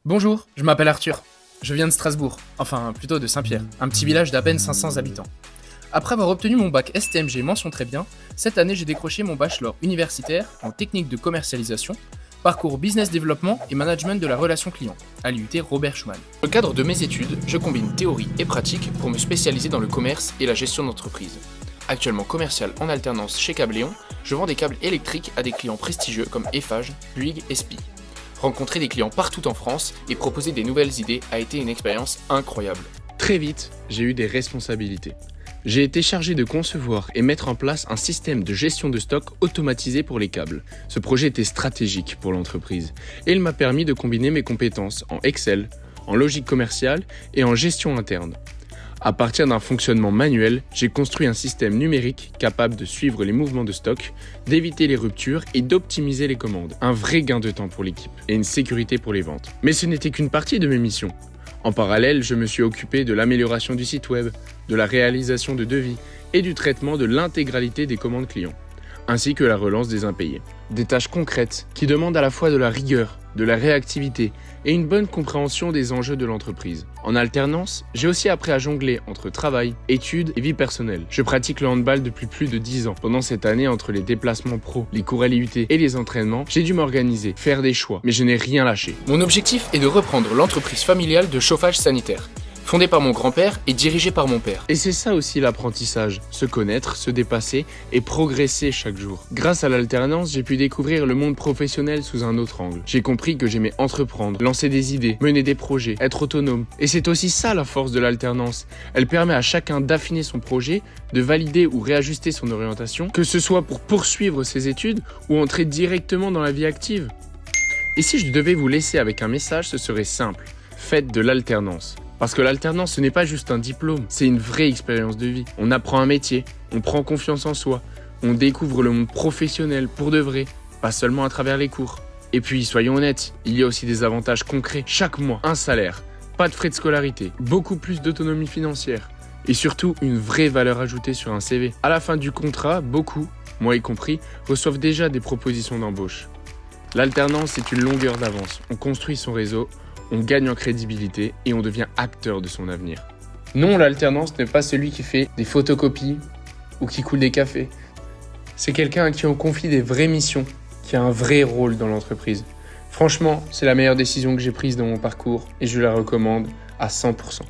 Bonjour, je m'appelle Arthur. Je viens de Strasbourg, enfin plutôt de Saint-Pierre, un petit village d'à peine 500 habitants. Après avoir obtenu mon bac STMG mention très bien, cette année j'ai décroché mon bachelor universitaire en technique de commercialisation, parcours business développement et management de la relation client, à l'IUT Robert Schuman. Dans le cadre de mes études, je combine théorie et pratique pour me spécialiser dans le commerce et la gestion d'entreprise. Actuellement commercial en alternance chez Câble-Léon, je vends des câbles électriques à des clients prestigieux comme Eiffage, Bouygues et SPIE. Rencontrer des clients partout en France et proposer des nouvelles idées a été une expérience incroyable. Très vite, j'ai eu des responsabilités. J'ai été chargé de concevoir et mettre en place un système de gestion de stock automatisé pour les câbles. Ce projet était stratégique pour l'entreprise et il m'a permis de combiner mes compétences en Excel, en logique commerciale et en gestion interne. À partir d'un fonctionnement manuel, j'ai construit un système numérique capable de suivre les mouvements de stock, d'éviter les ruptures et d'optimiser les commandes. Un vrai gain de temps pour l'équipe et une sécurité pour les ventes. Mais ce n'était qu'une partie de mes missions. En parallèle, je me suis occupé de l'amélioration du site web, de la réalisation de devis et du traitement de l'intégralité des commandes clients, ainsi que la relance des impayés. Des tâches concrètes qui demandent à la fois de la rigueur, de la réactivité et une bonne compréhension des enjeux de l'entreprise. En alternance, j'ai aussi appris à jongler entre travail, études et vie personnelle. Je pratique le handball depuis plus de 10 ans. Pendant cette année, entre les déplacements pro, les cours à l'IUT et les entraînements, j'ai dû m'organiser, faire des choix, mais je n'ai rien lâché. Mon objectif est de reprendre l'entreprise familiale de chauffage sanitaire, fondée par mon grand-père et dirigée par mon père. Et c'est ça aussi l'apprentissage, se connaître, se dépasser et progresser chaque jour. Grâce à l'alternance, j'ai pu découvrir le monde professionnel sous un autre angle. J'ai compris que j'aimais entreprendre, lancer des idées, mener des projets, être autonome. Et c'est aussi ça la force de l'alternance. Elle permet à chacun d'affiner son projet, de valider ou réajuster son orientation, que ce soit pour poursuivre ses études ou entrer directement dans la vie active. Et si je devais vous laisser avec un message, ce serait simple. Faites de l'alternance. Parce que l'alternance, ce n'est pas juste un diplôme, c'est une vraie expérience de vie. On apprend un métier, on prend confiance en soi, on découvre le monde professionnel pour de vrai, pas seulement à travers les cours. Et puis, soyons honnêtes, il y a aussi des avantages concrets. Chaque mois, un salaire, pas de frais de scolarité, beaucoup plus d'autonomie financière et surtout une vraie valeur ajoutée sur un CV. À la fin du contrat, beaucoup, moi y compris, reçoivent déjà des propositions d'embauche. L'alternance, c'est une longueur d'avance. On construit son réseau, on gagne en crédibilité et on devient acteur de son avenir. Non, l'alternance n'est pas celui qui fait des photocopies ou qui coule des cafés. C'est quelqu'un à qui on confie des vraies missions, qui a un vrai rôle dans l'entreprise. Franchement, c'est la meilleure décision que j'ai prise dans mon parcours et je la recommande à 100%.